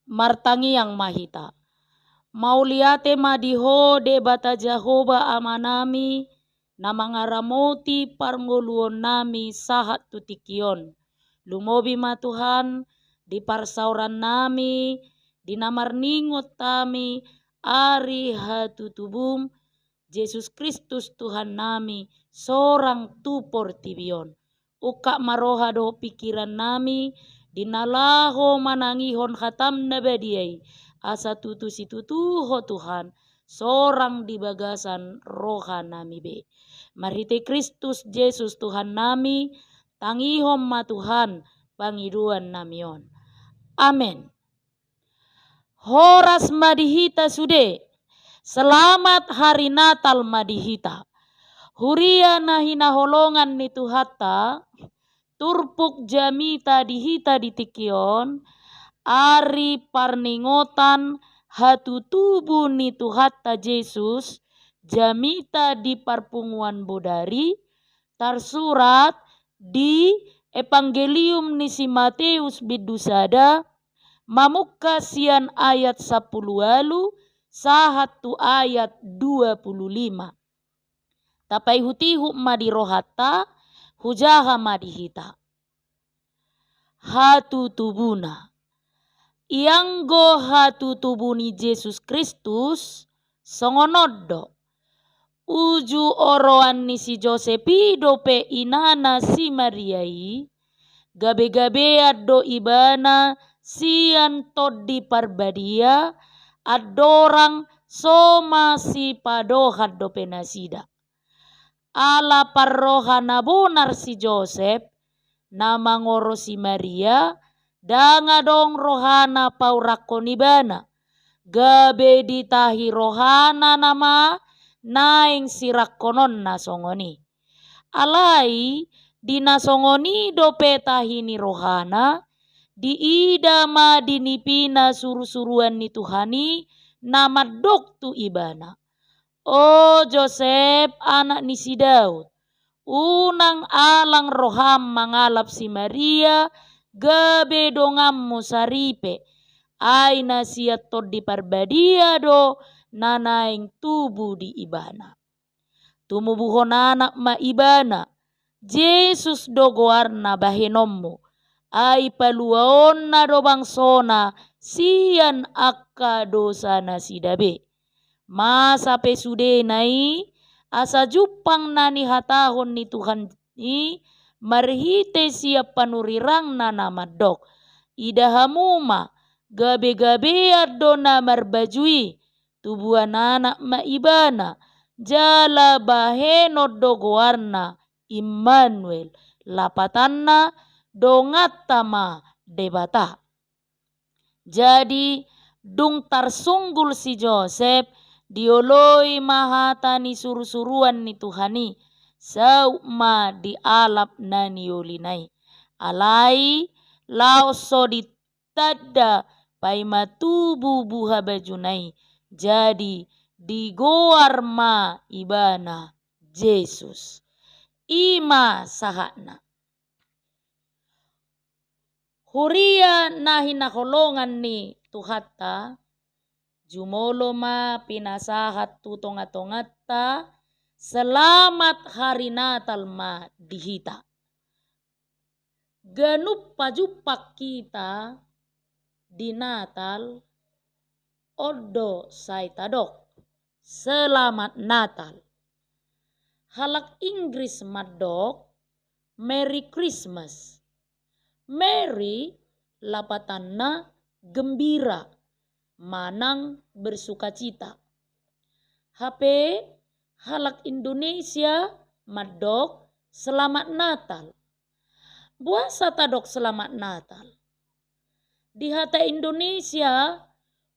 martangi yang mahita. Mauliate madiho de bata Jehovah amanami na mangaramoti parngoluon nami sahat tutikion. Lumobi ma Tuhan di parsauran nami, di namarningot tami, ari hatutubum, Yesus Kristus Tuhan nami, sorang tupor tibion. Uka maroha do pikiran nami, dinalaho manangihon khatam nabadiai, asa tutu situtuho Tuhan, sorang di bagasan roha nami be. Marite Kristus Yesus Tuhan nami, tangihom ma Tuhan, pangiduan namion. Amen. Horas madihita sude, selamat hari Natal madihita. Huria na hinaholongan ni Tuhata, turpuk jamita dihita ditikion, ari parningotan hatutubu ni Tuhata Yesus, jamita di parpunguan bodari, tersurat di Evangelium ni si Matius bidusada, mamukka sian ayat 10 sahatu ayat 25. Tapai hutihu madirohata, hujaha madihita. Hatu tubuna. Ianggo hatu tubuni Yesus Kristus, songonoddo. Uju oroan ni si Josepi dope inana si Mariai, gabe-gabe addo ibana sian toddi parbadia, adorang soma si padohat dope nasida. Ala parrohana bonar si Joseph, nama ngoro si Maria, dangadong rohana paurakonibana, gabe ditahi rohana nama, naing sirakonon nasongoni. Alai dinasongoni dope tahini rohana, diidama dinipina suru-suruan ni Tuhani, nama doktu ibana. O Joseph anak ni si Daud, unang alang roham mangalap si Maria, gabe dongammu saripe, ay nasiat to di parbadia do, nanaing tubu di ibana. Tumubuhon anak ma ibana, Yesus do goarna bahenommu, ay paluaon na do bangsona, sian akka dosa na sidabe. Masa pesude nai, asa jupang nani hatahon ni Tuhan ni, marhite siap panurirang na namadok. Idahamuma, gabe-gabe addo na marbajui, tubuan anak maibana, jala bahenod do goarna, Immanuel, lapatanna dongatama debata. Jadi dung tarsunggul si Joseph, dioloi mahata ni suru-suruan ni Tuhani, sauma di alap na niolinai. Alai lauso ditadda paimatubu buha bajunai, jadi digoar ma ibana Yesus. Ima sahana. Huria nahi naholongan ni Tuhata, jumolo ma pinasahat tutongat-tongatta, selamat hari Natal ma dihita. Ganup pajupak kita di Natal, oddo saitadok, selamat Natal. Halak Inggris madok, Merry Christmas. Mary lapatanna gembira, manang bersukacita. HP halak Indonesia madok selamat Natal. Buasa tadok selamat Natal. Di hata Indonesia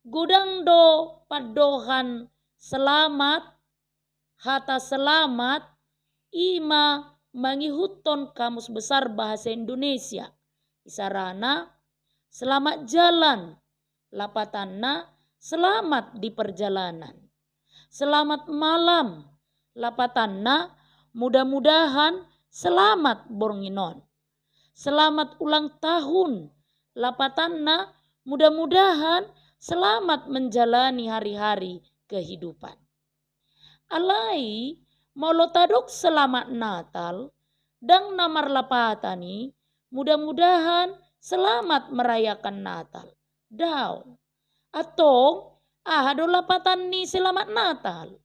gudang do padohan selamat, hata selamat ima mangihuton Kamus Besar Bahasa Indonesia. Isarana selamat jalan, lapatanna selamat di perjalanan. Selamat malam, lapatanna mudah-mudahan selamat bornginon. Selamat ulang tahun, lapatanna Mudah-mudahan selamat menjalani hari-hari kehidupan. Alai molotadok selamat Natal dan namar lapatani, mudah-mudahan selamat merayakan Natal. Daw. Atau ahado lapatan ni selamat Natal.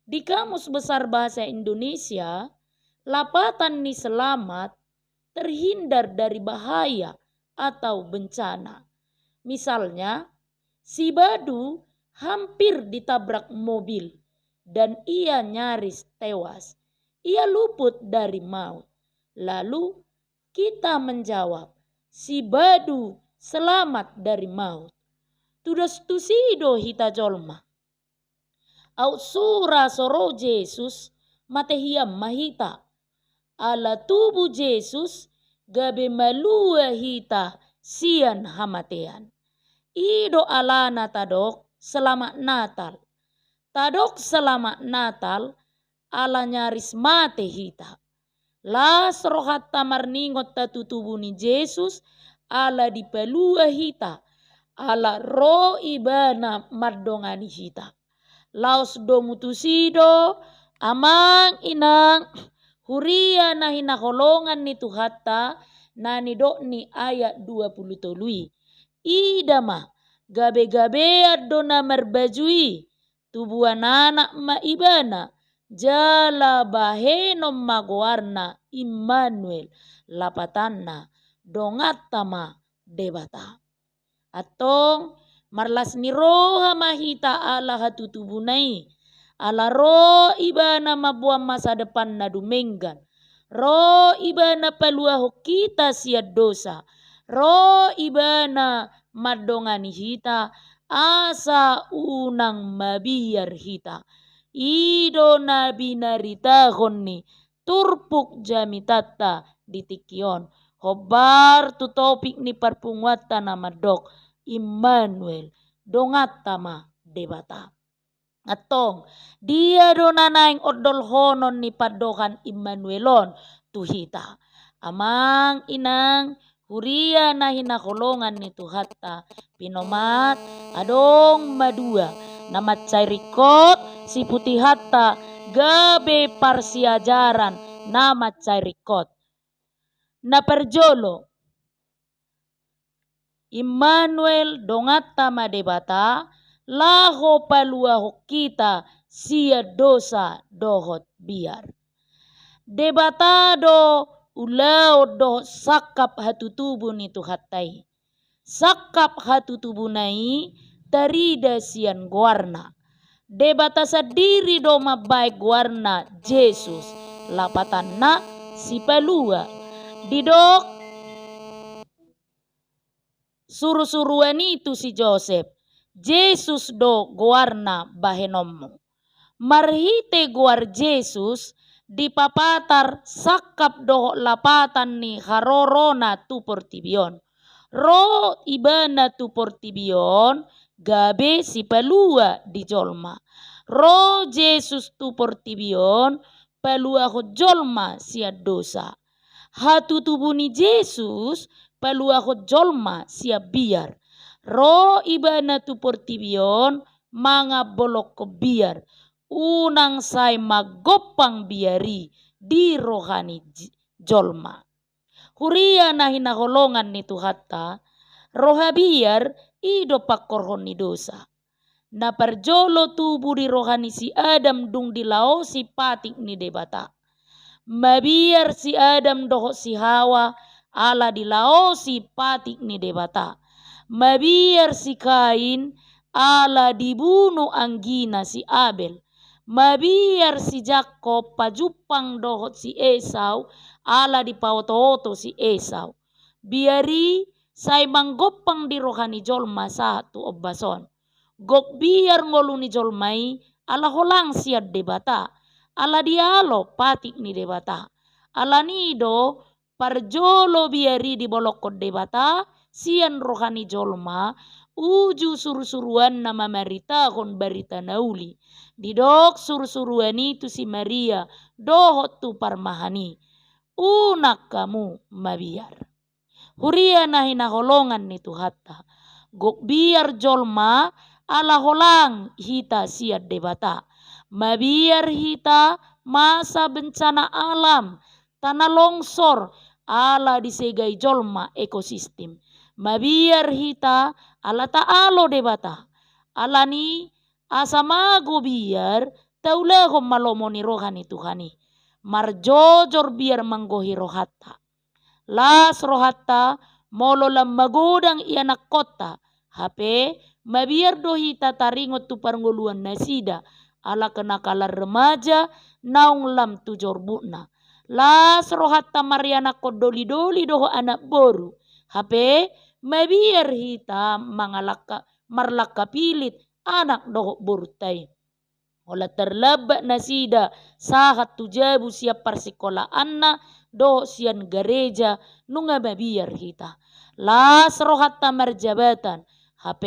Di Kamus Besar Bahasa Indonesia, lapatan ni selamat terhindar dari bahaya atau bencana. Misalnya, si Badu hampir ditabrak mobil dan ia nyaris tewas. Ia luput dari maut. Lalu kita menjawab, si Badu selamat dari maut. Tudas tusido hita jolma. Au sura soro Jesus matehiyam mahita. Ala tubuh Jesus gabe malua hita sian hamatean. Ido alana tadok selamat Natal. Tadok selamat Natal ala nyaris mate hita. Las rohat tamarningot tatutubu ni Jesus ala dipelua hita. Ala ro ibana mardongani hita. Laos do mutusido amang inang huria na hinakolongan ni Tuhata na nidok ni ayat 20 tului. Idama gabe-gabe ado na marbajui tubuan anak maibana jala bahenom magwarna Immanuel lapatanna dongatama debata. Atong marlas ni roha mahita ala hatutubunai ala ro ibana mabuang masa depan na dumenggan. Ro ibana paluaho kita siad dosa. Ro ibana madongani hita asa unang mabiyar hita. Ido na binaritahon ni turpuk jamitata ditikion. Hobar tu topik ni parpungwata na madok Immanuel dongatama debata. Atong dia donanaing odol honon ni padokan Immanuelon tuhita. Amang inang huria na hinakolongan ni Tuhata pinomat adong madua na matcairikot si putihata gabe parsiajaran na matcairikot. Na perjolo Immanuel dongatama debata laho paluaho kita sia dosa dohot biar. Debatado ulao doh sakap hatutubu ni Tuhatai. Sakap hatutubu nai tarida sian guarna. Debata sadiri do mabaik guarna Jesus lapatan na si palua. Didok suruh-suruan itu si Joseph. Jesus do guarna bahenommu. Marhite guar Jesus dipapatar sakap do lapatan ni harorona tu portibion. Ro ibana tu portibion gabe si palua di jolma. Ro Jesus tu portibion palua ho jolma sia dosa. Hatu tubuh ni Jesus palua ho jolma sia biar. Ro ibana tu portibion manga bolok ko biar. Unang say magopang biari di rohani jolma. Huria na hinakolongan ni Tuhata, roha biar ido pakorhon ni dosa. Na parjolo tubuh di rohani si Adam dung dilao si patik ni debata. Mabiar si Adam doho si Hawa ala dilao si patik ni debata. Mabiar si Kain ala dibunuh anggina si Abel. Mabiar si Jakob pajupang dohot si Esau ala dipaoto-oto si Esau. Biari say manggopang di rohani jolma satu obbason. Gok biar ngoluni jolmai ala holang siad debata. Ala dialo patik ni debata. Ala nido parjolo biari di bolokot debata sian rohani jolma uju suruh-suruan nama marita kon barita nauli. Didok suruh-suruan itu si Maria dohot tu parmahani. Unak kamu mabiar. Huria na hinakolongan ni Tuhata. Gok biar jolma ala holang hita siat debata. Mabiar hita masa bencana alam, tanah longsor ala disegai jolma ekosistem. Mabiar hita ala taalo debata. Alani asamago biar taulahom malomoni rohani Tuhani. Marjojor biar manggohi rohatta. Las rohatta mololam magodang ianak kota. HP mabiar dohita taringot tu parngoluan nasida. Ala kenakalan remaja naung lam tujor bukna. Las rohatta marianak kodoli-doli doho anak boru. HP mabiar hita marlaka pilit anak doho burtai. Ola terlebak nasida sahat tujabu siap persikola anna do sian gereja nunga mabiar hita. Las rohatta marjabatan. HP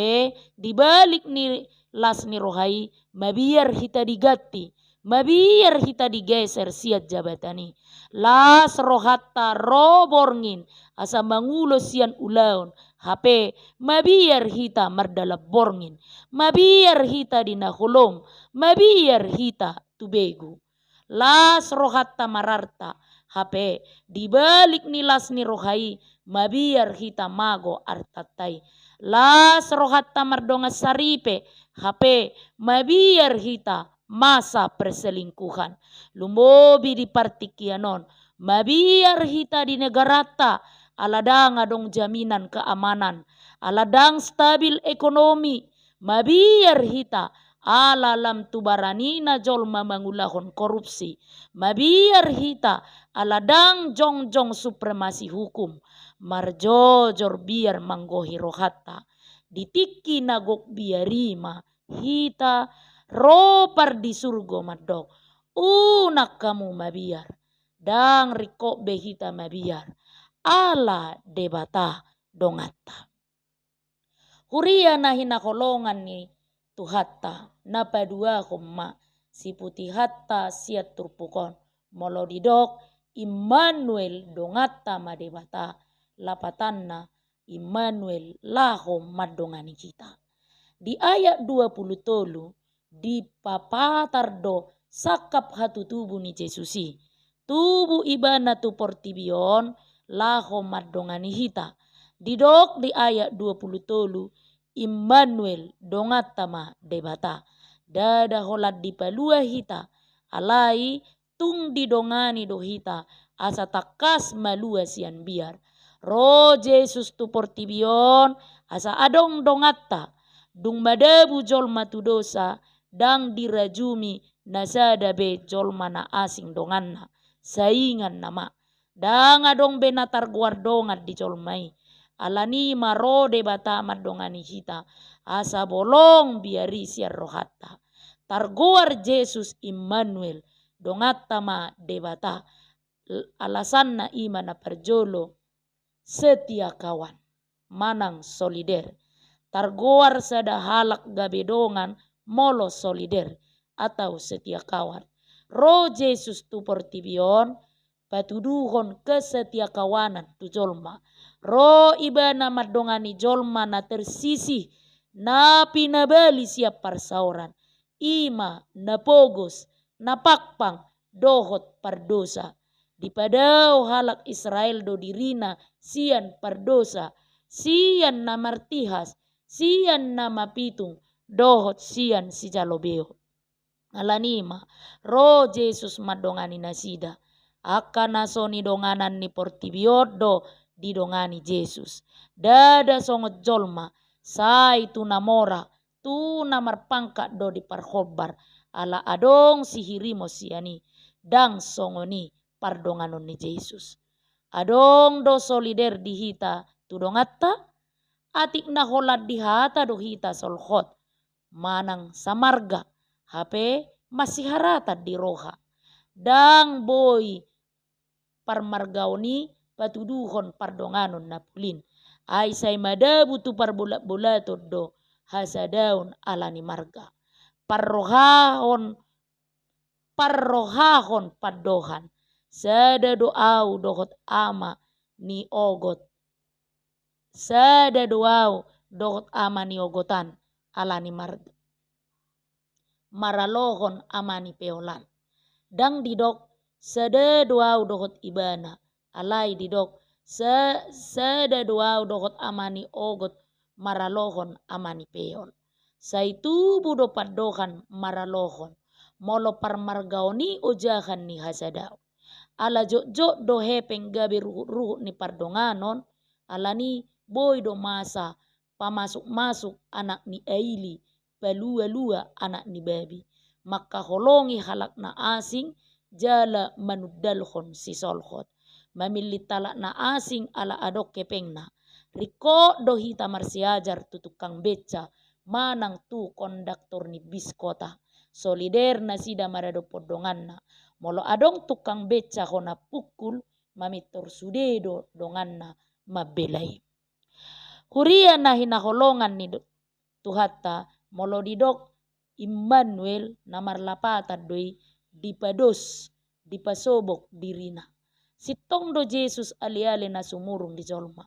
dibalik ni las ni rohai mabiar hita digati. Mabiar hita digeser siat jabatani. Las rohatta roborngin asa mangulo sian ulaun. HP mabiar hita mardalap borngin. Mabiar hita dinahulong. Mabiar hita tubegu. Las rohatta mararta. HP dibalik ni las ni rohai mabiar hita mago artatai. Las rohatta mardonga saripe. HP mabiar hita masa perselingkuhan. Lumbobi di partikianon. Mabiar hita di negarata. Aladang adong jaminan keamanan. Aladang stabil ekonomi. Mabiar hita alalam tubaranina jolma mangulahon korupsi. Mabiar hita aladang jongjong supremasi hukum. Marjojor biar manggohi rohatta. Ditiki nagok biarima hita ropar di surgo madok. Unak kamu mabiar. Dang rikok behita mabiar. Ala debata dongata. Huria nahina kolongan ni tuhatta. Napadua humma. Si putih hatta siat turpukon. Molo didok Immanuel dongata madebata. Lapatanna Immanuel lahom madongani kita. Di ayat 20 tolu di papatar do sakap hatu tubuh ni Jesusi. Tubuh ibana tu portibion lahom madongani hita. Didok di ayat 20 tolu Immanuel dongatama debata. Dada holat di palua hita. Alai tung didongani do hita. Asa takas malua sian biar. Ro Jesus tu portibion asa adong dongatta. Dung madabu jolma tu dosa. Dang dirajumi nasada be jolma na asing donganna. Saingan nama. Dang adong benatar guardongat di jolmai. Alani maro debata madongani hita. Asa bolong biari siar rohatta. Targuar Jesus Immanuel. Dongatta ma debata. Alasan na ima na perjolo. Setia kawan. Manang solider. Targuar sada halak gabedongan. Molo solider. Atau setia kawan. Ro Jesus tu portibion. Patuduhon kesetia kawanan tu jolma. Ro ibana madongani jolma na tersisih. Na pinabali siap parsauran. Ima na pogos. Na pakpang dohot pardosa. Dipadao halak Israel do dirina sian pardosa. Sian na martihas. Sian na mapitung. Dohot sian si jalobeo. Alanima. Ro Jesus madongani nasida. Akan nasoni donganan ni portibiodo didongani Jesus. Dada songot jolma. Sai tu namora. Tu namar pangkat do di parhobar. Ala adong sihirimo siani. Dang songoni pardonganon ni Jesus. Adong do solider di hita tu dongatta. Atik na holat di hata do hita solhot. Manang samarga. HP masih harata di roha. Dang boy parmargaoni patuduhon pardonganon na pulin. Ay say madabu tu parbulat-bulatod do hasadaun alani marga. Parrohahon padohan. Sada doau dohot ama ni ogot. Sada doau dohot amani ogotan alani maralohon amani peolan. Dang didok sada duau dohot ibana alai didok sada duau dohot amani ogot maralohon amani peol. Saitu budo padohan maralohon molo parmargaoni ojahan ni hasadao. Ala jok do hepeng gabe ruhut ni pardonganon alani boy do masa pamasuk anak ni aili palua anak ni babi. Maka holongi halak na asing jala manudalhon si solhot. Mamili talak na asing ala adok kepengna. Riko do hita marsiajar tutukang beca manang tu kondaktor ni bis kota. Solider na sida marado podonganna. Molo adong tukang beca hona pukul mamitor sudedo donganna mabelai. Huria na hinaholongan ni tuhata molo didok Immanuel namar lapatan doi dipasobok dirina. Sitong do Jesus ali-ali na sumurung di jolma.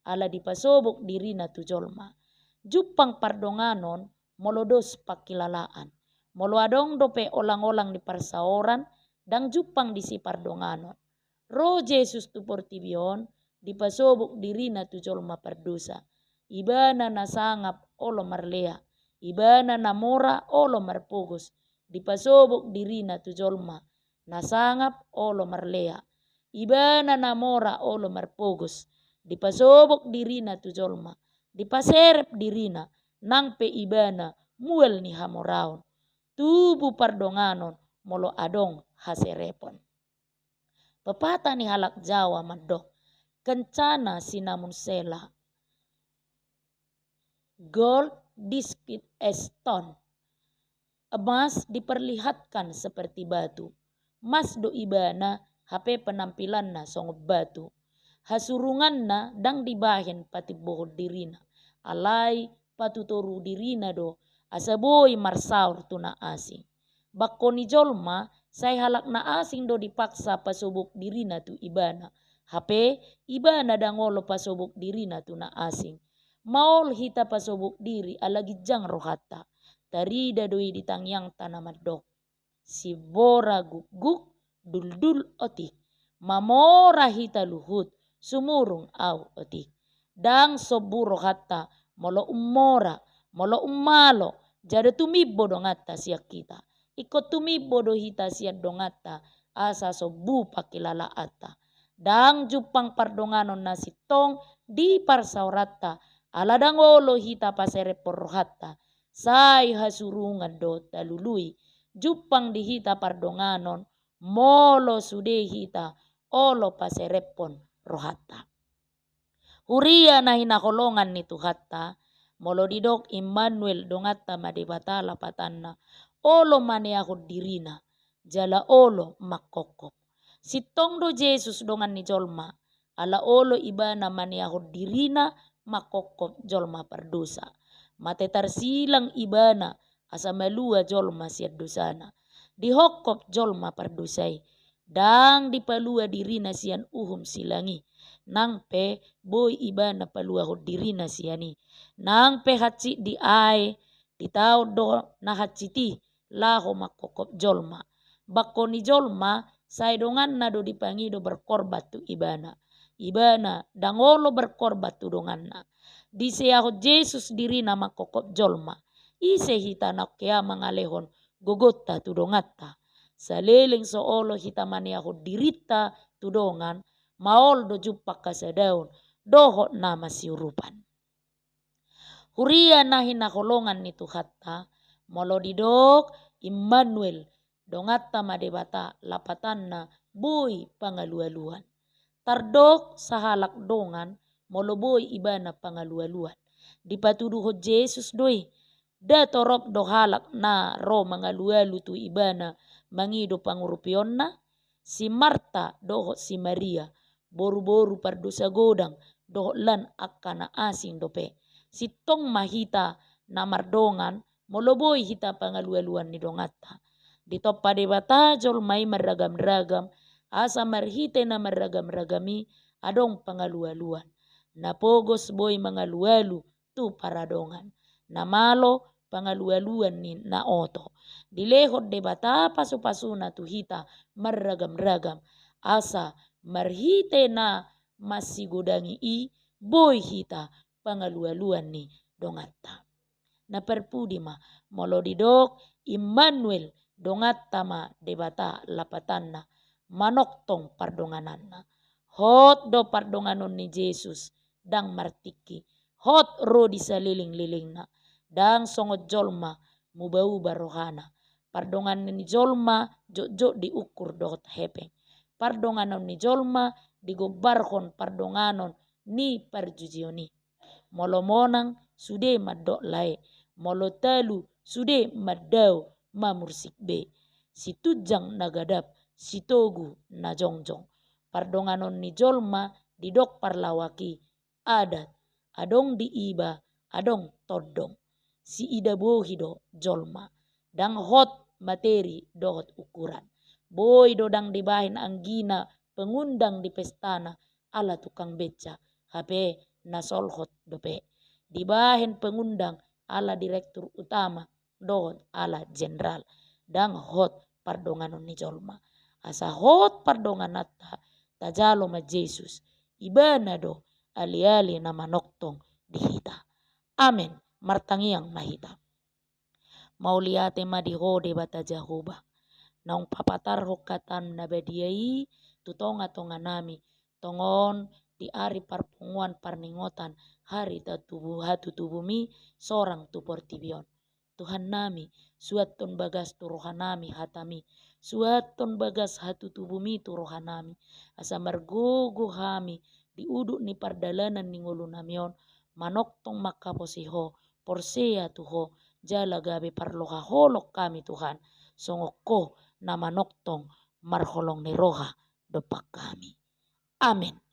Ala dipasobok dirina tu jolma. Jupang pardonganon molodos pakilalaan. Molo adong dope olang-olang di parsaoran dang jupang disi pardonganon. Ro Jesus tu portibion dipasobok dirina tu jolma pardosa. Ibana nasangap olo marlea. Ibana namora olo marpogos. Dipasobok dirina tu jolma. Nasangap olo marlea. Ibana namora olo marpogos. Dipasobok dirina tu jolma. Dipaserep dirina nang pe ibana muel ni hamoraon. Tubu pardonganon molo adong haserepon. Pepatah ni halak Jawa madok. Kencana sinamun sela. Gold dispit stone. Emas diperlihatkan seperti batu. Mas do ibana hape penampilanna songob batu. Hasurunganna dang dibahen pati bohod dirina. Alai patutoru dirina do asaboy marsaur tuna asing. Bakko ni jolma say halak na asing do dipaksa pasobok dirina tu ibana. Hape ibana dangolo pasobok dirina tuna asing. Maol hita pasobok diri alagi jang rohata. Tarida doi ditangyang tanamadok. Si bora guguk dul otik. Mamora hita luhut sumurung au otik. Dang soburo hatta molo umora molo umalo jada tumibo dongata siak kita. Ikut tumibo do hita siak dongata asa sobu pakilala ata. Dang jupang pardonganon nasitong di parsaurata ala dangolo hita pasere porrohata. Say hasurungan do talului jupang di hita pardonganon molo sude hita olo paserepon rohata. Huria na hinakolongan ni tuhata molo didok Immanuel dongata madebata lapatanna olo maneahod dirina jala olo makokop. Sitong do Jesus dongan ni jolma ala olo ibana maneahod dirina makokop jolma pardosa. Mate tarsilang ibana asa malua jolma siad dosana. Dihokop jolma pardosai. Dang dipalua dirina sian uhum silangi. Nang pe boy ibana palua hod dirina siani. Nang pe haci di ai ditau do na haciti laho makokop jolma. Bakko ni jolma saidongan na do dipangido berkorbat tu ibana. Ibana dangolo berkorbat tu donganna. Diseahod Jesus dirina makokop jolma. Ise hita nak kea mangalehon gogota tu dongata. Saleleng soolo hita maniahod dirita tu dongan. Maol do jupak kasadaun dohot nama siurupan. Huria na hinakolongan ni tuhata molo didok Immanuel dongata madebata lapatanna boy pangalualuan. Tardok sahalak dongan molo boy ibana pangalualuan. Dipatuduho Jesus doi da torop do halak na ro mangalualu tu ibana mangido pangurupionna. Si Marta doho si Maria boru-boru pardosa godang doho lan akana asing dope. Sitong mahita na mardongan moloboy hita pangalualuan ni dongata. Dito padebata jol may maragam-ragam asa marhite na maragam-ragami adong pangalualuan. Napogos boy mangalualu tu paradongan. Namalo pangalualuan ni na oto. Dilehot de bata pasu-pasuna tu hita marragam-ragam. Asa marhite na masigodangi i boy hita pangalualuan ni dongatta. Na perpudi ma molodidok Immanuel dongatta ma debata lapatanna manoktong pardongananna. Hot do pardonganon ni Jesus dang martiki. Hot ro di saliling-liling na. Dang songot jolma mubau barohana. Pardongan ni jolma jok-jok diukur dohot hepeng. Pardonganon ni jolma digobarhon pardonganon ni parjujioni. Molomonang sude madok lae. Molo talu sude madau mamursik be. Situjang nagadap sitogu na jongjong. Pardonganon ni jolma didok parlawaki adat. Adong diiba adong todong. Si ida bohido jolma. Dang hot materi dohot ukuran. Boy dodang dibahin anggina pengundang di pestana ala tukang beca. HP nasolhot dope. Dibahin pengundang ala direktur utama dohot ala jenderal. Dang hot pardonganon ni jolma. Asa hot pardonganata tajalo ma Jesus. Ibana do ali-ali na manoktong dihita. Amen. Martangiang mahita. Mauliate madihode bata Jehovah. Naung papatar hokatan nabadiai tutonga-tonga nami. Tongon di ari parpunguan parningotan hari hatu tubumi sorang tu portibion. Tuhan nami suaton bagas tu rohanami hatami. Suaton bagas hatu tubumi tu rohanami. Asa margogo hami diuduk ni pardalanan ni ngulu namion. Manoktong makaposiho porsea tuho jala gabe parloha holok kami Tuhan. Songoko na manoktong marholong ni roha dopak kami. Amin.